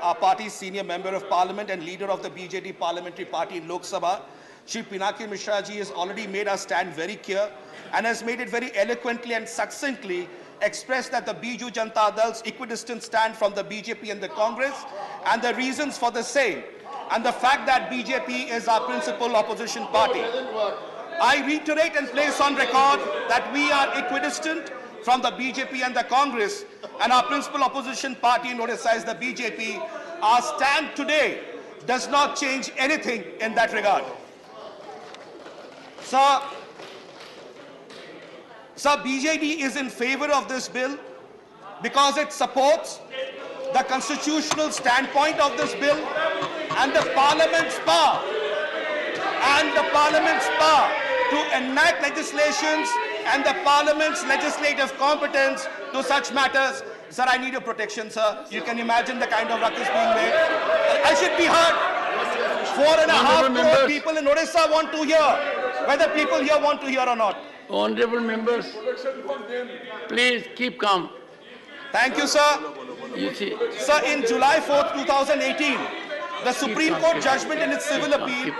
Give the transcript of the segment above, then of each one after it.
our party's senior member of parliament and leader of the BJD parliamentary party in Lok Sabha, Shri Pinaki Mishra ji has already made our stand very clear and has made it very eloquently and succinctly expressed that the Biju Janata Dal's equidistant stand from the BJP and the Congress and the reasons for the same, and the fact that BJP is our principal opposition party. I reiterate and place on record that we are equidistant from the BJP and the Congress, and our principal opposition party in Odisha is the BJP. Our stand today does not change anything in that regard. Sir, BJD is in favor of this bill because it supports the constitutional standpoint of this bill and the Parliament's power to enact legislations and the Parliament's legislative competence to such matters. Sir, I need your protection, sir. You can imagine the kind of ruckus being made. I should be heard. 4.5 crore people in Odisha want to hear, whether people here want to hear or not. Honorable members, please keep calm. Thank you, sir. You see, Sir, in July 4th, 2018, the Supreme Court judgment in its civil appeal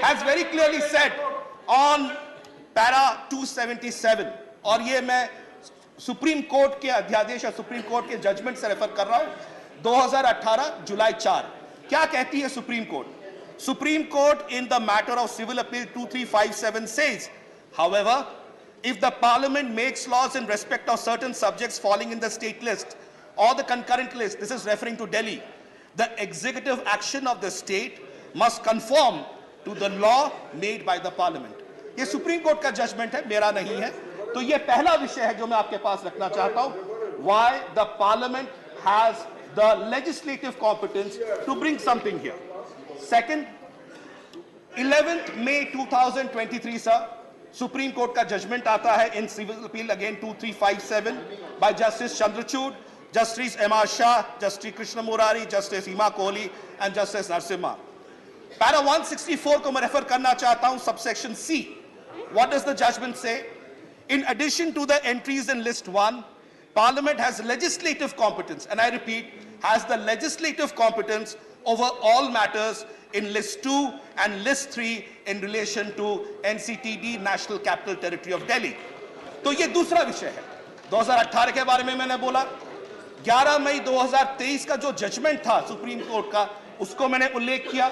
has very clearly said on para 277, और ये मैं supreme court के अध्यादेश या supreme court के judgement से refer कर रहा हूं, 2018 जुलाई 4. क्या कहती है supreme court? Supreme Court in the matter of civil appeal 2357 says, however, if the Parliament makes laws in respect of certain subjects falling in the state list or the concurrent list, this is referring to Delhi, the executive action of the state must conform to the law made by the Parliament. ये supreme court का judgement है, मेरा नहीं है. तो ये पहला विषय है जो मैं आपके पास रखना चाहता हूं. Why the Parliament has the legislative competence to bring something here. Second, 11th May 2023, sir, Supreme Court का judgment आता है in civil appeal again 2357 by Justice Chandrachud, Justice M.R. Shah, Justice Krishna Murari, Justice Hima Kohli and Justice Narasimha. Para 164 को मैं refer करना चाहता हूं, subsection C. What does the judgment say? In addition to the entries in list 1, Parliament has legislative competence, and I repeat, has the legislative competence over all matters in list 2 and list 3 in relation to NCT, National Capital Territory of Delhi. तो ये दूसरा विषय है. 2018 के बारे में मैंने बोला. 11 मई 2023 का जो जजमेंट था सुप्रीम कोर्ट का, उसको मैंने उल्लेख किया.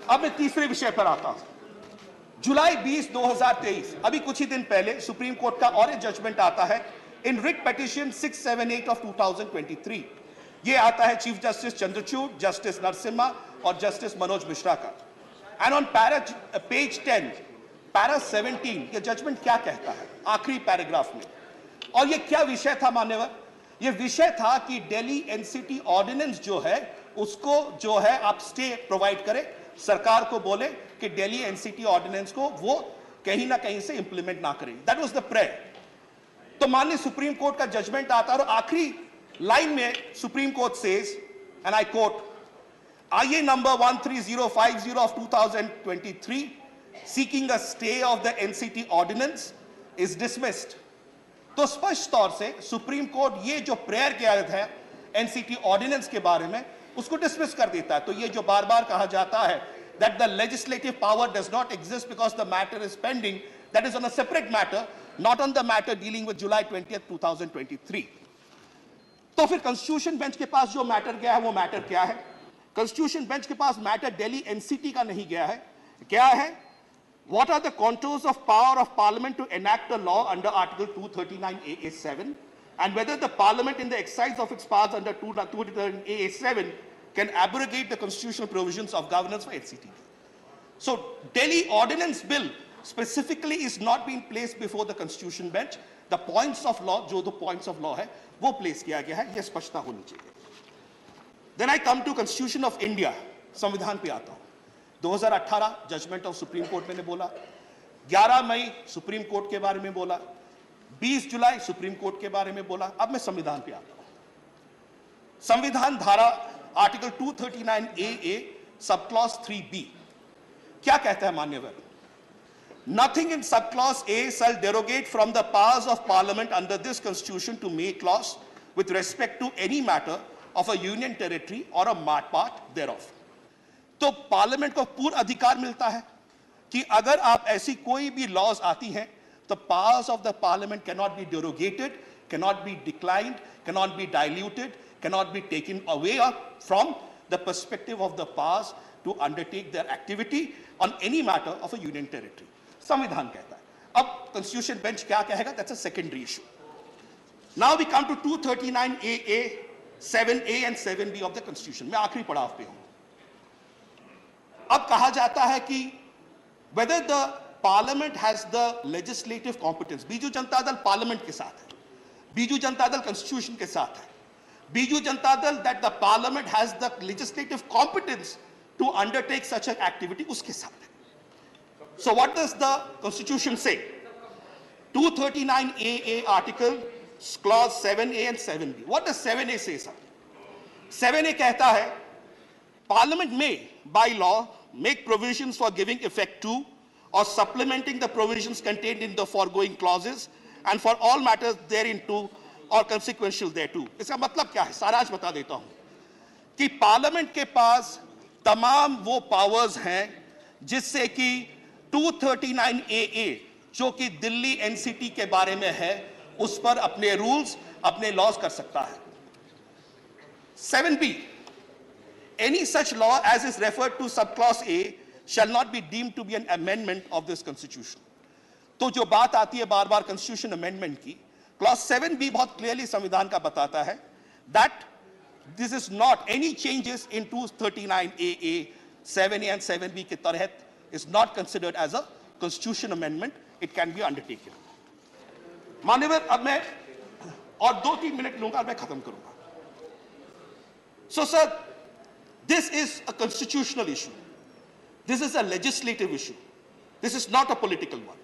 अब मैं तीसरे विषय पर आता हूं. जुलाई 20, 2023, अभी कुछ ही दिन पहले सुप्रीम कोर्ट का और एक जजमेंट आता है इन रिट पिटीशन 678 ऑफ 2023. ये आता है chief justice Chandrachud, justice Narasimha और जस्टिस मनोज मिश्रा का. एंड ऑन पेज 10, पैरा 17, ये जजमेंट क्या कहता है आखिरी पैराग्राफ में. और ये क्या विषय था मान्यवर? ये विषय था कि दिल्ली एनसीटी ऑर्डिनेंस जो है उसको जो है आप स्टे प्रोवाइड करें, सरकार को बोले कि दिल्ली एनसीटी ऑर्डिनेंस को वो कहीं ना कहीं से इंप्लीमेंट ना करें. That was the prayer. तो माननीय सुप्रीम कोर्ट का जजमेंट आता है और आखिरी लाइन में Supreme Court says, and I quote, IA number 13050 of 2023 seeking a stay of the NCT ordinance is dismissed. तो स्पष्ट तौर से सुप्रीम कोर्ट ये जो प्रेयर किया है एनसीटी ऑर्डिनेंस के बारे में उसको डिसमिस कर देता है. तो ये जो बार बार कहा जाता है that the legislative power does not exist because the matter is pending, that is on a separate matter, not on the matter dealing with July 20th, 2023. तो फिर कॉन्स्टिट्यूशन बेंच के पास जो मैटर गया है वो मैटर क्या है? कॉन्स्टिट्यूशन बेंच के पास मैटर दिल्ली एनसीटी का नहीं गया है. क्या है? What are the contours of power of Parliament to enact a law under Article 239AA7, and whether the Parliament in the exercise of its powers under 239AA7 can abrogate the constitutional provisions of governance for NCT. So, Delhi Ordinance Bill specifically is not being placed before the Constitution bench. The points of law, जो दो points of law है, वो place किया गया है. ये स्पष्टता होनी चाहिए. Then I come to Constitution of India. संविधान पे आता हूँ. 2018 जजमेंट ऑफ सुप्रीम कोर्ट मैंने बोला. 11 मई सुप्रीम कोर्ट के बारे में बोला. 20 जुलाई सुप्रीम कोर्ट के बारे में बोला. अब मैं संविधान पे आता हूँ. संविधान धारा article 239AA sub clause 3B क्या कहता है मान्यवर? Nothing in subclause A shall derogate from the powers of Parliament under this Constitution to make laws with respect to any matter of a union territory or a part thereof. तो parliament को पूर्ण अधिकार मिलता है कि अगर आप ऐसी कोई भी लॉज आती हैं तो powers of the parliament cannot be derogated, cannot be declined, cannot be diluted, cannot be taken away from the perspective of the powers to undertake their activity on any matter of a union territory. संविधान कहता है. अब constitution bench क्या कहेगा, that's a secondary issue. Now we come to 239AA, 7A and 7B of the constitution. मैं आखिरी पड़ाव पे हूं. अब कहा जाता है कि whether the parliament has the legislative competence. Biju Janata Dal parliament के साथ है, बीजू जनता दल कॉन्स्टिट्यूशन के साथ है, Biju Janata Dal that the parliament has the legislative competence to undertake such an activity उसके साथ है. So what does the constitution say? 239AA article clause 7A and 7B. What does 7A say, sir? 7A कहता है Parliament may by law make provisions for giving effect to or supplementing the provisions contained in the foregoing clauses and for all matters thereinto or consequential thereto. इसका मतलब क्या है, सारांश बता देता हूं कि पार्लियामेंट के पास तमाम वो पावर्स हैं जिससे कि 239AA जो कि दिल्ली NCT के बारे में है उस पर अपने रूल्स, अपने लॉज कर सकता है. 7B, any such law as is referred to subclause A shall not be deemed to be an amendment of this constitution. तो जो बात आती है बार बार constitution amendment की, clause 7B बहुत clearly संविधान का बताता है that this is not any changes in 239AA, 7A and 7B के तहत is not considered as a constitution amendment. It can be undertaken. माननीय, अब मैं और 2-3 मिनट लूंगा और मैं खत्म करूंगा. So sir, this is a constitutional issue. This is a legislative issue. This is not a political one.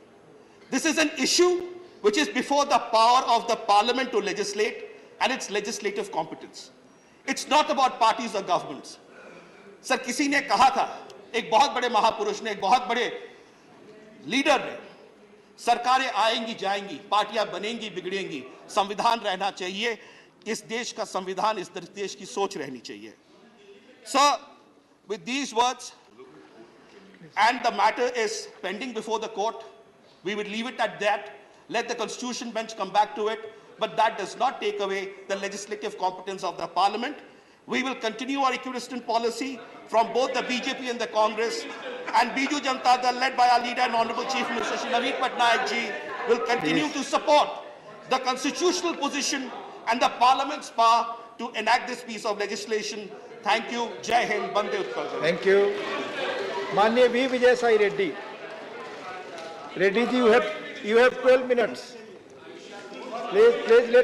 This is an issue which is before the power of the parliament to legislate and its legislative competence. It's not about parties or governments. Sir, किसी ने कहा था, एक बहुत बड़े महापुरुष ने, एक बहुत बड़े लीडर ने, सरकारें आएंगी जाएंगी, पार्टियां बनेंगी बिगड़ेंगी, संविधान रहना चाहिए, इस देश का संविधान, इस देश की सोच रहनी चाहिए. Sir, with these words, and the matter is pending before the court, we will leave it at that. Let the constitution bench come back to it, but that does not take away the legislative competence of the parliament. We will continue our equidistant policy from both the BJP and the Congress, and Biju Janata Dal, led by our leader and Honorable Chief Minister Shri Naveen Patnaik ji, will continue to support the constitutional position and the parliament's power to enact this piece of legislation. Thank you. Jai Hind. Bande Utkal. Thank you. Manya V. Vijay Sai Reddy. Reddy ji, you have 12 minutes. Please let